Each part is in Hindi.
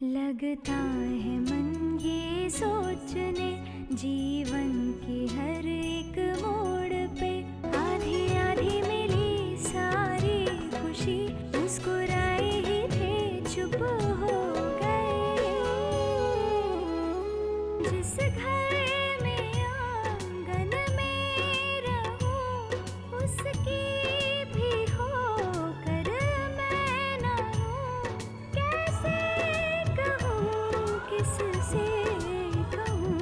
लगता है मन ये सोचने जीवन के हर एक मोड़ पे आधी आधी मिली सारी खुशी मुस्कुराए ही थे चुप हो गए। जिस घर में आंगन में रहूं उसकी भी होकर मैं ना हूं। कैसे कहूं किससे कहूं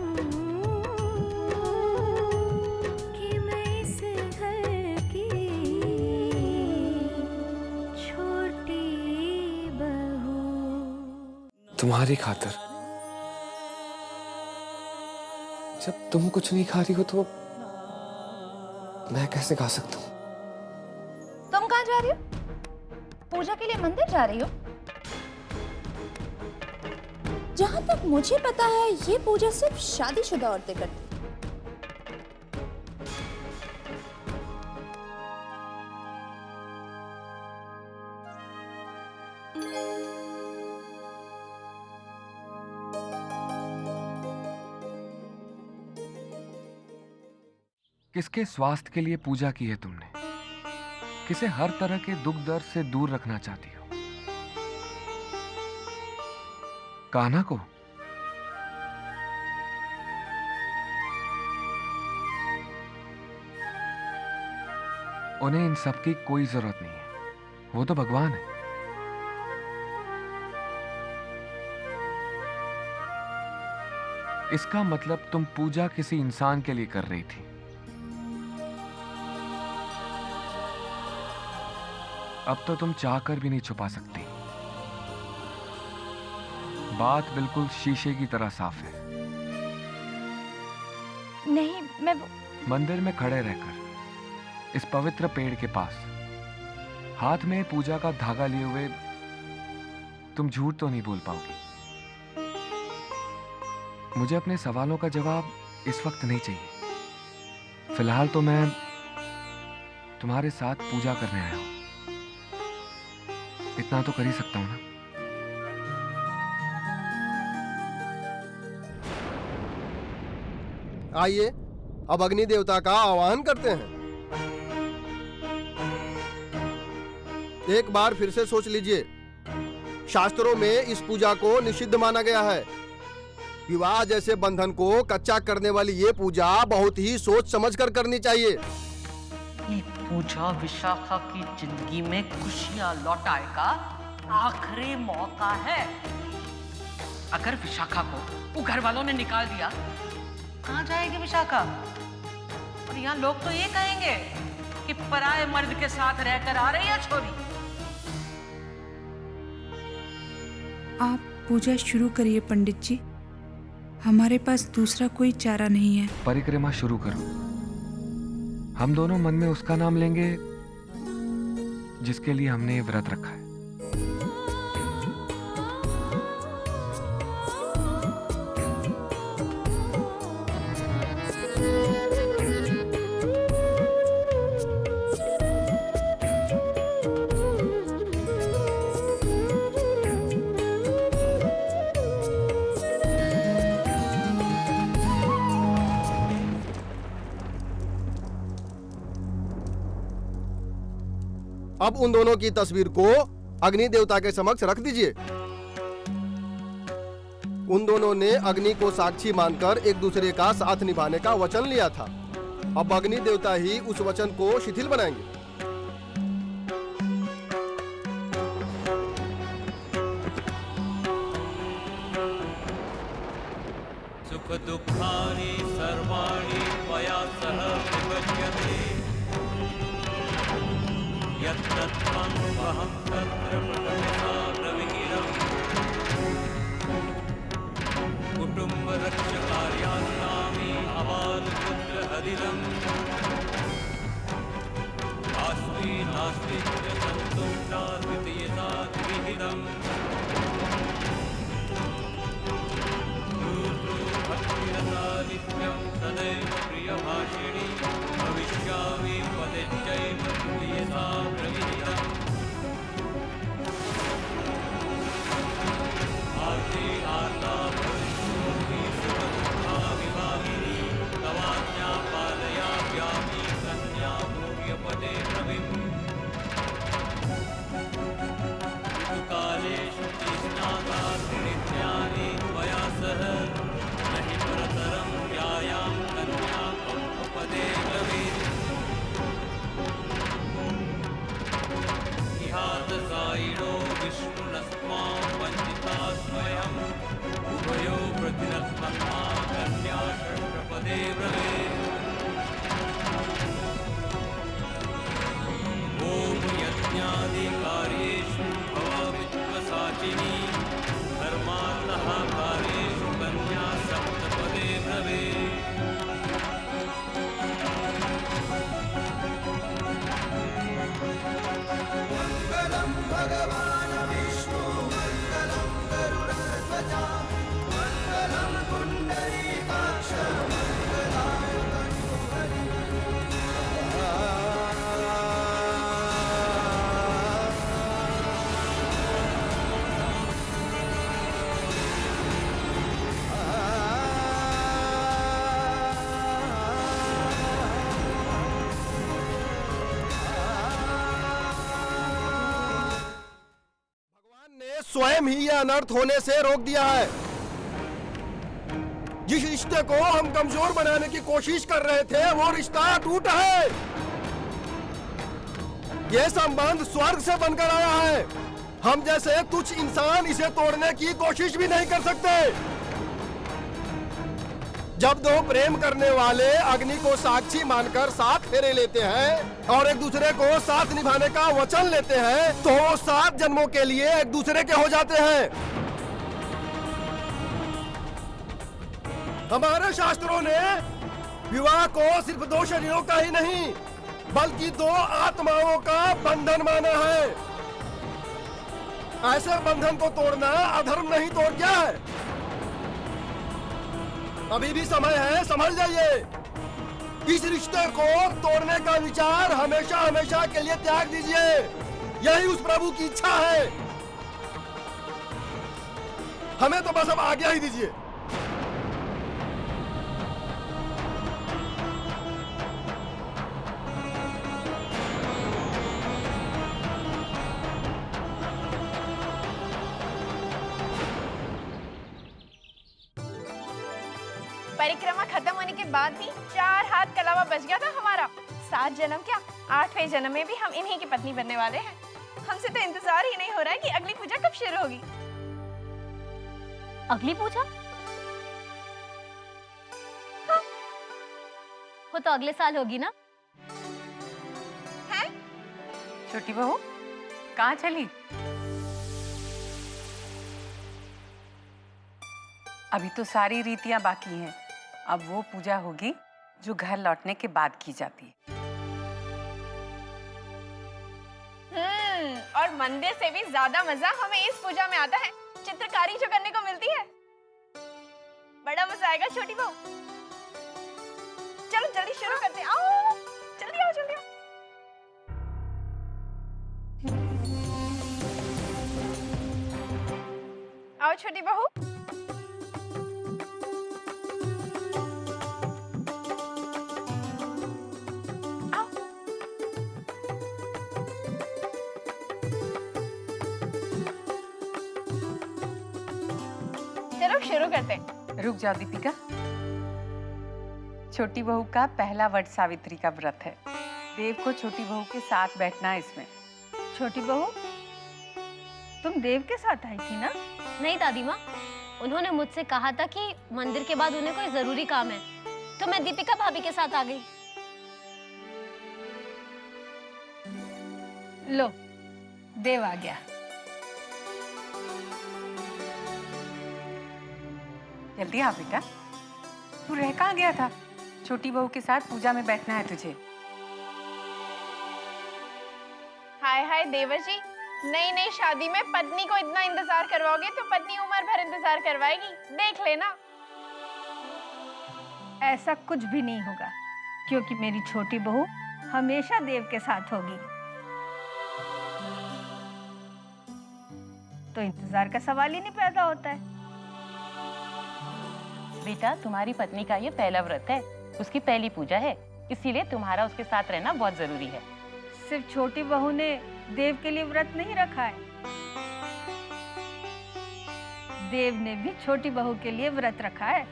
कि मैं इस घर की छोटी बहू। तुम्हारी खातिर जब तुम कुछ नहीं खा रही हो तो मैं कैसे खा सकता हूँ? तुम कहाँ जा रही हो? पूजा के लिए मंदिर जा रही हो? जहां तक मुझे पता है ये पूजा सिर्फ शादीशुदा औरतें करती। किसके स्वास्थ्य के लिए पूजा की है तुमने? किसे हर तरह के दुख दर्द से दूर रखना चाहती हो? कान्हा को? उन्हें इन सब की कोई जरूरत नहीं है, वो तो भगवान है। इसका मतलब तुम पूजा किसी इंसान के लिए कर रही थी। अब तो तुम चाहकर भी नहीं छुपा सकती। बात बिल्कुल शीशे की तरह साफ है। नहीं, मैं मंदिर में खड़े रहकर इस पवित्र पेड़ के पास हाथ में पूजा का धागा लिए हुए तुम झूठ तो नहीं बोल पाओगी। मुझे अपने सवालों का जवाब इस वक्त नहीं चाहिए। फिलहाल तो मैं तुम्हारे साथ पूजा करने आया हूं। इतना तो कर ही सकता हूं ना। आइए अब अग्नि देवता का आवाहन करते हैं। एक बार फिर से सोच लीजिए, शास्त्रों में इस पूजा को निषिद्ध माना गया है। विवाह जैसे बंधन को कच्चा करने वाली ये पूजा बहुत ही सोच समझ कर करनी चाहिए। ये पूजा विशाखा की जिंदगी में खुशियां लौटाएगा आखिरी मौका है। अगर विशाखा को वो घर वालों ने निकाल दिया, कहाँ जाएगी विशाखा? और यहाँ लोग तो ये कहेंगे कि पराये मर्द के साथ रहकर आ रही है छोरी। आप पूजा शुरू करिए पंडित जी, हमारे पास दूसरा कोई चारा नहीं है। परिक्रमा शुरू करो। हम दोनों मन में उसका नाम लेंगे जिसके लिए हमने ये व्रत रखा है। अब उन दोनों की तस्वीर को अग्नि देवता के समक्ष रख दीजिए। उन दोनों ने अग्नि को साक्षी मानकर एक दूसरे का साथ निभाने का वचन लिया था। अब अग्नि देवता ही उस वचन को शिथिल बनाएंगे। सुख दुःखानि सर्वाणि त्वया सह विभज्यते यत्तत्त्वं वहं तत्र प्रकटता प्रविहिरम् कुटुम्बरक्षकार्यास्तामि अबालपुत्रहरिरम् आस्ति नास्ति च सन्तुष्टा द्वितीयता द्विहितम् भक्तिरता नित्यं सदैव प्रियभाषिणी भविष्यामि पदिच्चैव द्वितीयता प्रविहितम् पदे ब्रवीत्। ॐ यज्ञादिकार्येषु भव विद्वसाचिनी, धर्मार्थः कार्येषु कन्या सप्तपदे ब्रवीत्। स्वयं ही यह अनर्थ होने से रोक दिया है। जिस रिश्ते को हम कमजोर बनाने की कोशिश कर रहे थे वो रिश्ता टूटा है। यह संबंध स्वर्ग से बनकर आया है। हम जैसे तुच्छ इंसान इसे तोड़ने की कोशिश भी नहीं कर सकते। जब दो प्रेम करने वाले अग्नि को साक्षी मानकर साथ फेरे लेते हैं और एक दूसरे को साथ निभाने का वचन लेते हैं तो वो 7 जन्मों के लिए एक दूसरे के हो जाते हैं। हमारे शास्त्रों ने विवाह को सिर्फ 2 शरीरों का ही नहीं बल्कि 2 आत्माओं का बंधन माना है। ऐसे बंधन को तोड़ना अधर्म नहीं तो क्या है? अभी भी समय है, समझ जाइए। इस रिश्ते को तोड़ने का विचार हमेशा हमेशा के लिए त्याग दीजिए। यही उस प्रभु की इच्छा है। हमें तो बस अब आज्ञा ही दीजिए। परिक्रमा खत्म होने के बाद भी 4 हाथ कलावा बच गया था हमारा। 7 जन्म क्या 8वें जन्म में भी हम इन्हीं की पत्नी बनने वाले हैं। हमसे तो इंतजार ही नहीं हो रहा है कि अगली पूजा कब शुरू होगी। अगली पूजा? हाँ। वो तो अगले साल होगी ना? हैं? छोटी बहू कहाँ चली? अभी तो सारी रीतियां बाकी हैं। अब वो पूजा होगी जो घर लौटने के बाद की जाती है। और मंदिर से भी ज्यादा मजा हमें इस पूजा में आता है। चित्रकारी जो करने को मिलती है, बड़ा मजा आएगा छोटी बहू। चलो जल्दी शुरू करते हैं। आओ जल्दी आओ जल्दी आओ। आओ छोटी बहू। शुरू करते हैं। रुक जाओ दीपिका। छोटी बहू का पहला वट सावित्री का व्रत है। देव को छोटी बहू के साथ बैठना है इसमें। छोटी बहू तुम देव के साथ आई थी ना? नहीं दादी माँ, उन्होंने मुझसे कहा था कि मंदिर के बाद उन्हें कोई जरूरी काम है, तो मैं दीपिका भाभी के साथ आ गई। लो देव आ गया। जल्दी आ बेटा। तू रह कहाँ गया था? छोटी बहू के साथ पूजा में बैठना है तुझे। हाय हाय देवर जी, नई नई शादी में पत्नी को इतना इंतजार करवाओगे तो पत्नी उम्र भर इंतजार करवाएगी। देख लेना। ऐसा कुछ भी नहीं होगा, क्योंकि मेरी छोटी बहू हमेशा देव के साथ होगी। तो इंतजार का सवाल ही नहीं पैदा होता है। बेटा, तुम्हारी पत्नी का ये पहला व्रत है, उसकी पहली पूजा है, इसीलिए तुम्हारा उसके साथ रहना बहुत जरूरी है। सिर्फ छोटी बहू ने देव के लिए व्रत नहीं रखा है, देव ने भी छोटी बहू के लिए व्रत रखा है।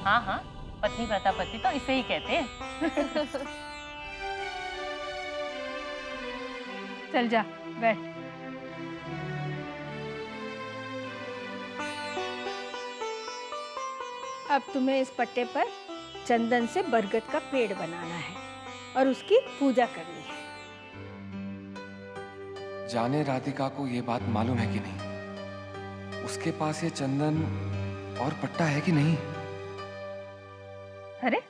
हाँ हाँ, पत्नी व्रतापति तो इसे ही कहते हैं। चल जा बैठ। अब तुम्हें इस पट्टे पर चंदन से बरगद का पेड़ बनाना है और उसकी पूजा करनी है। जाने राधिका को ये बात मालूम है कि नहीं? उसके पास ये चंदन और पट्टा है कि नहीं? अरे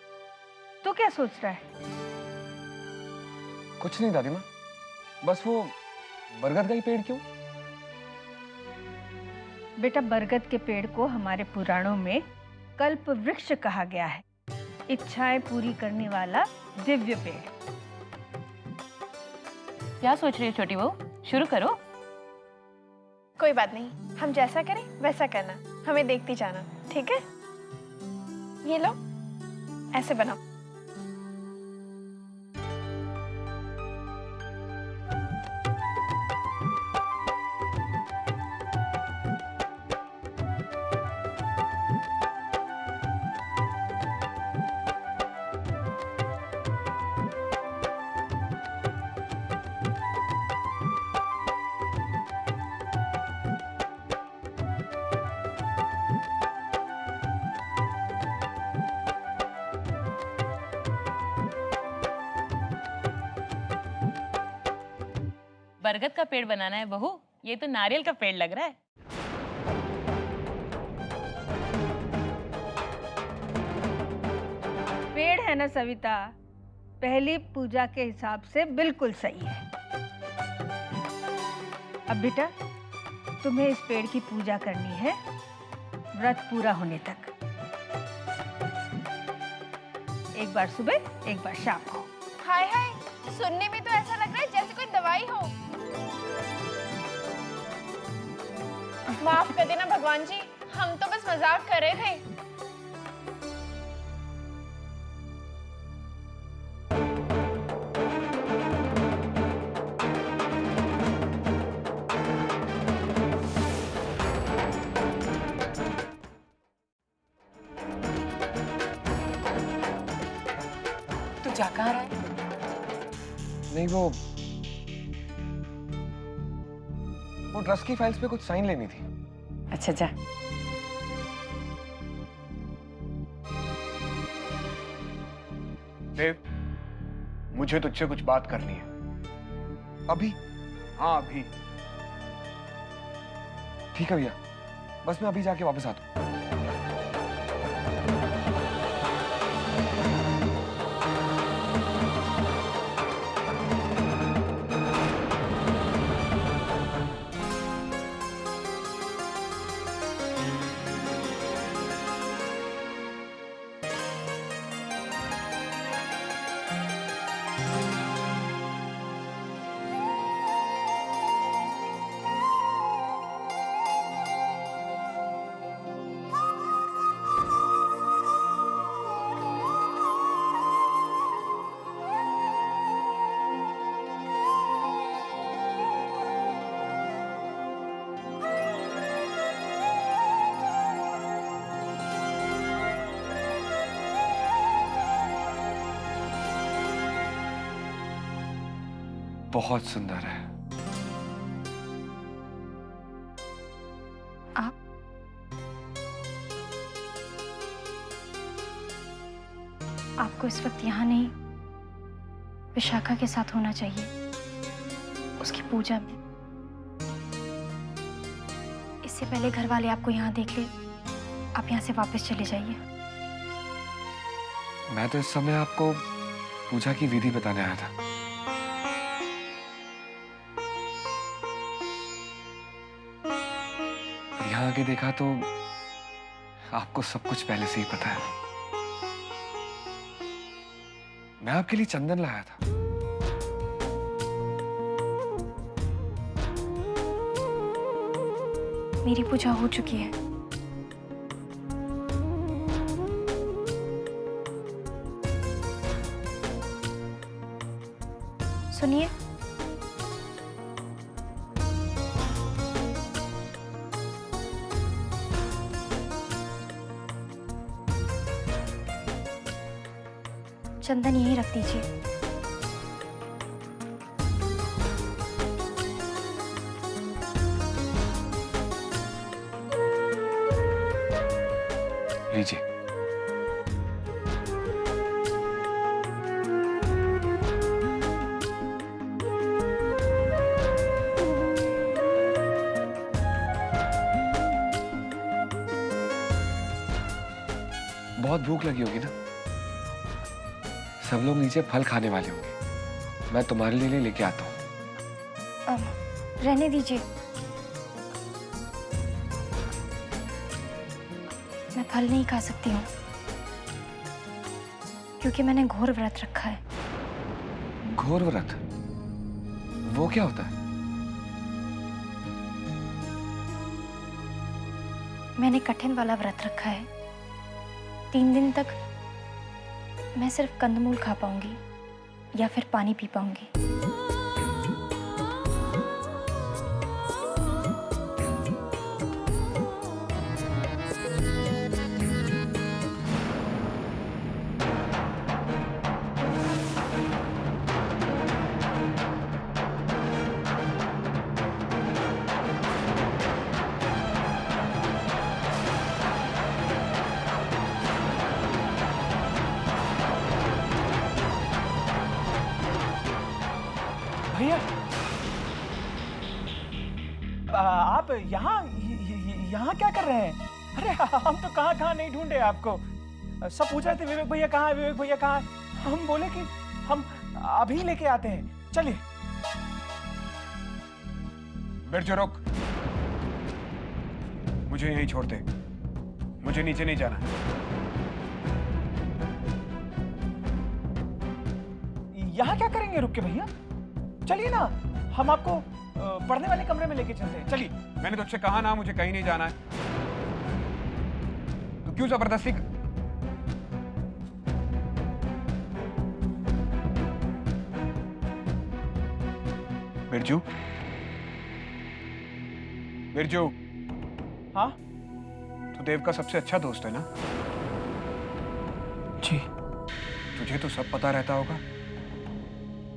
तू क्या सोच रहा है? कुछ नहीं दादी माँ, बस वो बरगद का ही पेड़ क्यों? बेटा, बरगद के पेड़ को हमारे पुराणों में कल्प वृक्ष कहा गया है, इच्छाएं पूरी करने वाला दिव्य पेड़। क्या सोच रही हो छोटी बहू? शुरू करो। कोई बात नहीं, हम जैसा करें वैसा करना, हमें देखती जाना, ठीक है? ये लो, ऐसे बनाओ। बरगद का पेड़ बनाना है बहू? ये तो नारियल का पेड़ लग रहा है। पेड़ है ना सविता, पहली पूजा के हिसाब से बिल्कुल सही है। अब बेटा, तुम्हें इस पेड़ की पूजा करनी है व्रत पूरा होने तक। एक बार सुबह, एक बार शाम को। हाय हाय, सुनने में तो ऐसा लग रहा है जैसे कोई दवाई हो। माफ कर देना भगवान जी, हम तो बस मजाक कर रहे थे। तू जा कहाँ रहा है? नहीं, वो ट्रस्ट की फाइल्स पे कुछ साइन लेनी थी। अच्छा जा। देव, मुझे तुझसे कुछ बात करनी है। अभी? हाँ अभी। ठीक है भैया, बस मैं अभी जाके वापस आता हूँ। बहुत सुंदर है। आपको इस वक्त यहाँ नहीं, विशाखा के साथ होना चाहिए, उसकी पूजा में। इससे पहले घर वाले आपको यहाँ देख ले, आप यहाँ से वापस चले जाइए। मैं तो इस समय आपको पूजा की विधि बताने आया था। यहाँ आके देखा तो आपको सब कुछ पहले से ही पता है। मैं आपके लिए चंदन लाया था। मेरी पूजा हो चुकी है। सुनिए, चंदन यहीं रख दीजिए। लीजिए। बहुत भूख लगी होगी ना? सब लोग नीचे फल खाने वाले होंगे, मैं तुम्हारे लिए लेके आता हूँ। रहने दीजिए, मैं फल नहीं खा सकती हूँ क्योंकि मैंने घोर व्रत रखा है। घोर व्रत? वो क्या होता है? मैंने कठिन वाला व्रत रखा है। 3 दिन तक मैं सिर्फ कंदमूल खा पाऊंगी या फिर पानी पी पाऊंगी। भैया, आप यहाँ क्या कर रहे हैं? अरे हम तो कहाँ नहीं ढूंढे आपको। सब पूछ रहे थे विवेक भैया कहाँ है, विवेक भैया कहाँ है। हम बोले कि हम अभी लेके आते हैं, चलिए। बिरजू रुक, मुझे यहीं छोड़ दे, मुझे नीचे नहीं जाना। यहाँ क्या करेंगे रुक के भैया? चलिए ना, हम आपको पढ़ने वाले कमरे में लेके चलते हैं, चलिए। मैंने तुझसे कहा ना मुझे कहीं नहीं जाना है, तो क्यों जबरदस्ती? बिरजू, बिरजू। हाँ? तू देव का सबसे अच्छा दोस्त है ना? जी। तुझे तो सब पता रहता होगा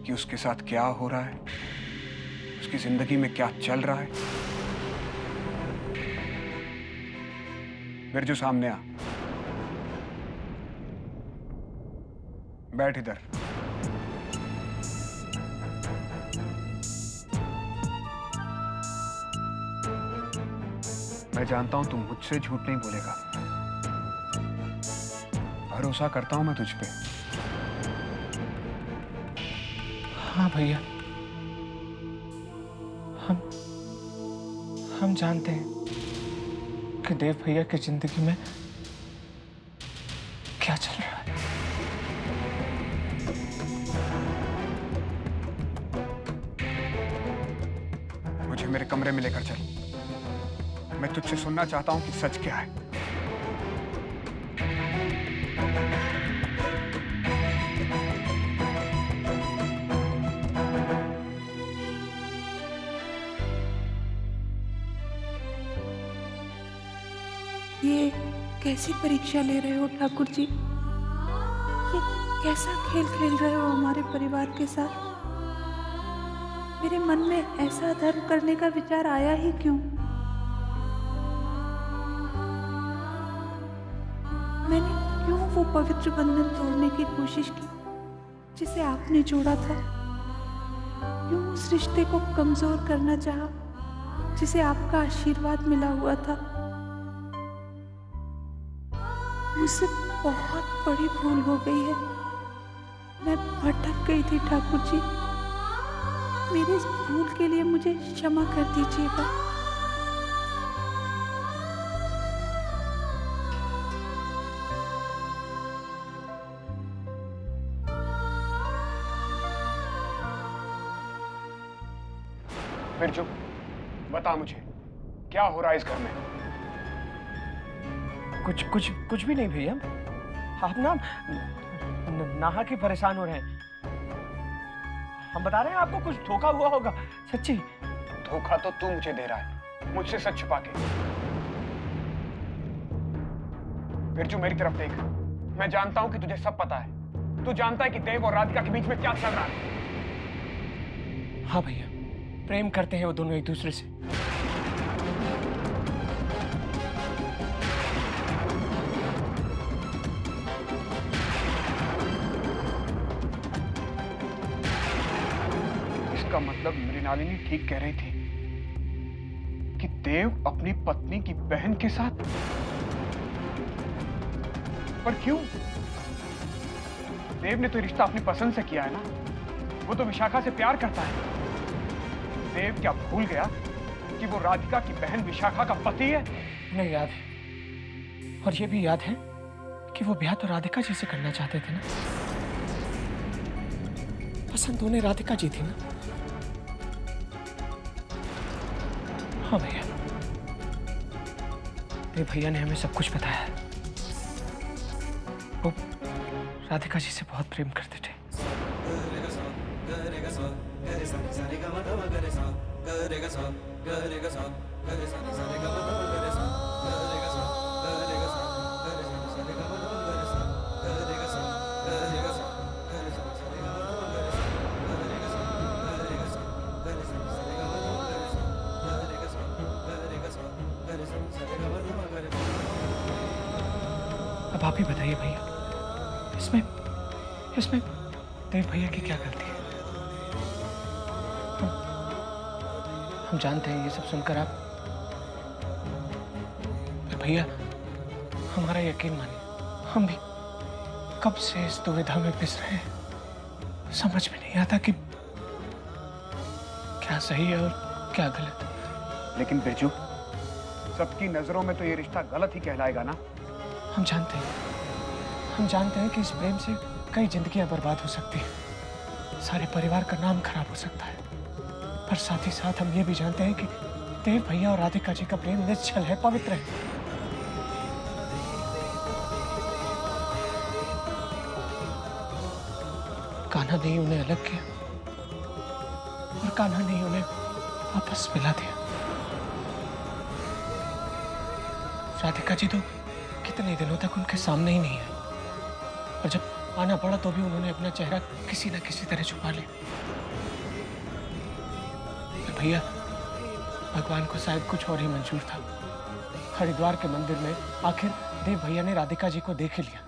कि उसके साथ क्या हो रहा है, उसकी जिंदगी में क्या चल रहा है। बिरजू सामने आ, बैठ इधर। मैं जानता हूं तुम मुझसे झूठ नहीं बोलेगा, भरोसा करता हूं मैं तुझ पे। हाँ भैया, हम जानते हैं कि देव भैया की जिंदगी में क्या चल रहा है। मुझे मेरे कमरे में लेकर चल, मैं तुझसे सुनना चाहता हूं कि सच क्या है। ये कैसी परीक्षा ले रहे हो ठाकुर जी? ये कैसा खेल खेल रहे हो हमारे परिवार के साथ? मेरे मन में ऐसा धर्म करने का विचार आया ही क्यों? मैंने क्यों वो पवित्र बंधन तोड़ने की कोशिश की जिसे आपने जोड़ा था? क्यों उस रिश्ते को कमजोर करना चाहा जिसे आपका आशीर्वाद मिला हुआ था? मुझसे बहुत बड़ी भूल हो गई है। मैं भटक गई थी ठाकुर जी। मेरी इस भूल के लिए मुझे क्षमा कर दीजिएगा। बिरजू, बता मुझे क्या हो रहा है इस घर में? कुछ भी नहीं भैया। आप ना नाहा के परेशान हो रहे हैं। हम बता रहे हैं आपको कुछ धोखा हुआ होगा, सच्ची। धोखा तो तू मुझे दे रहा है, मुझसे सच छुपा के। बिरजू मेरी तरफ देख, मैं जानता हूं कि तुझे सब पता है। तू जानता है कि देव और राधिका के बीच में क्या चल रहा है। हाँ भैया, प्रेम करते हैं वो दोनों एक दूसरे से। इसका मतलब मृणालिनी ठीक कह रही थी कि देव अपनी पत्नी की बहन के साथ। पर क्यों? देव ने तो रिश्ता अपनी पसंद से किया है ना। वो तो विशाखा से प्यार करता है। देव क्या भूल गया कि वो राधिका की बहन विशाखा का पति है? उन्हें याद है, और ये भी याद है कि वो ब्याह तो राधिका जी से करना चाहते थे ना। पसंद उन्हें राधिका जी थी ना। हाँ भैया, देव भैया ने हमें सब कुछ बताया है। वो राधिका जी से बहुत प्रेम करते थे। अब आप ही बताइए भैया, इसमें देव भैया की क्या गलती है? हम जानते हैं ये सब सुनकर आप, भैया हमारा यकीन मानिए, हम भी कब से इस दुविधा में पिस रहे हैं। समझ में नहीं आता कि क्या सही है और क्या गलत। लेकिन बिरजू, सबकी नजरों में तो ये रिश्ता गलत ही कहलाएगा ना। हम जानते हैं कि इस प्रेम से कई जिंदगियां बर्बाद हो सकती हैं, सारे परिवार का नाम खराब हो सकता है। पर साथ ही साथ हम ये भी जानते हैं कि देव भैया और राधिका जी का प्रेम निश्चल है, पवित्र है। कान्हा ने उन्हें अलग किया और कान्हा ने उन्हें वापस मिला दिया। राधिका जी तो कितने दिनों तक उनके सामने ही नहीं आई, और जब आना पड़ा तो भी उन्होंने अपना चेहरा किसी न किसी तरह छुपा लिया। भैया, भगवान को शायद कुछ और ही मंजूर था। हरिद्वार के मंदिर में आखिर देव भैया ने राधिका जी को देख लिया।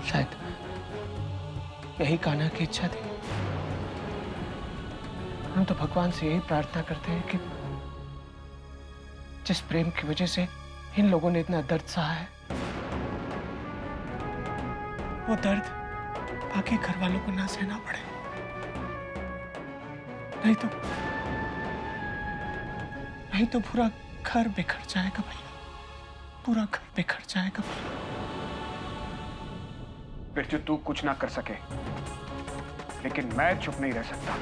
शायद यही कान्हा की इच्छा थी। हम तो भगवान से यही प्रार्थना करते हैं कि जिस प्रेम की वजह से इन लोगों ने इतना दर्द सहा है, वो दर्द बाकी घर वालों को ना सहना पड़े। नहीं तो पूरा घर बिखर जाएगा भैया, पूरा घर बिखर जाएगा भैया। बिरजू, तू कुछ ना कर सके, लेकिन मैं चुप नहीं रह सकता।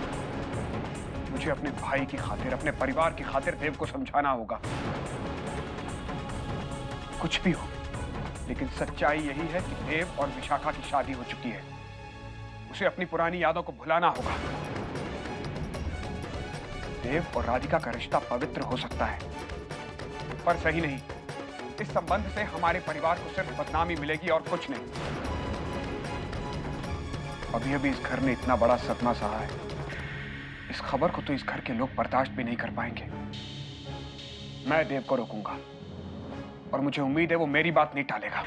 मुझे अपने भाई की खातिर, अपने परिवार की खातिर देव को समझाना होगा। कुछ भी हो, लेकिन सच्चाई यही है कि देव और विशाखा की शादी हो चुकी है। उसे अपनी पुरानी यादों को भुलाना होगा। देव और राधिका का रिश्ता पवित्र हो सकता है, पर सही नहीं। इस संबंध से हमारे परिवार को सिर्फ बदनामी मिलेगी और कुछ नहीं। अभी इस घर ने इतना बड़ा सदमा सहा है, इस खबर को तो इस घर के लोग बर्दाश्त भी नहीं कर पाएंगे। मैं देव को रोकूंगा, और मुझे उम्मीद है वो मेरी बात नहीं टालेगा।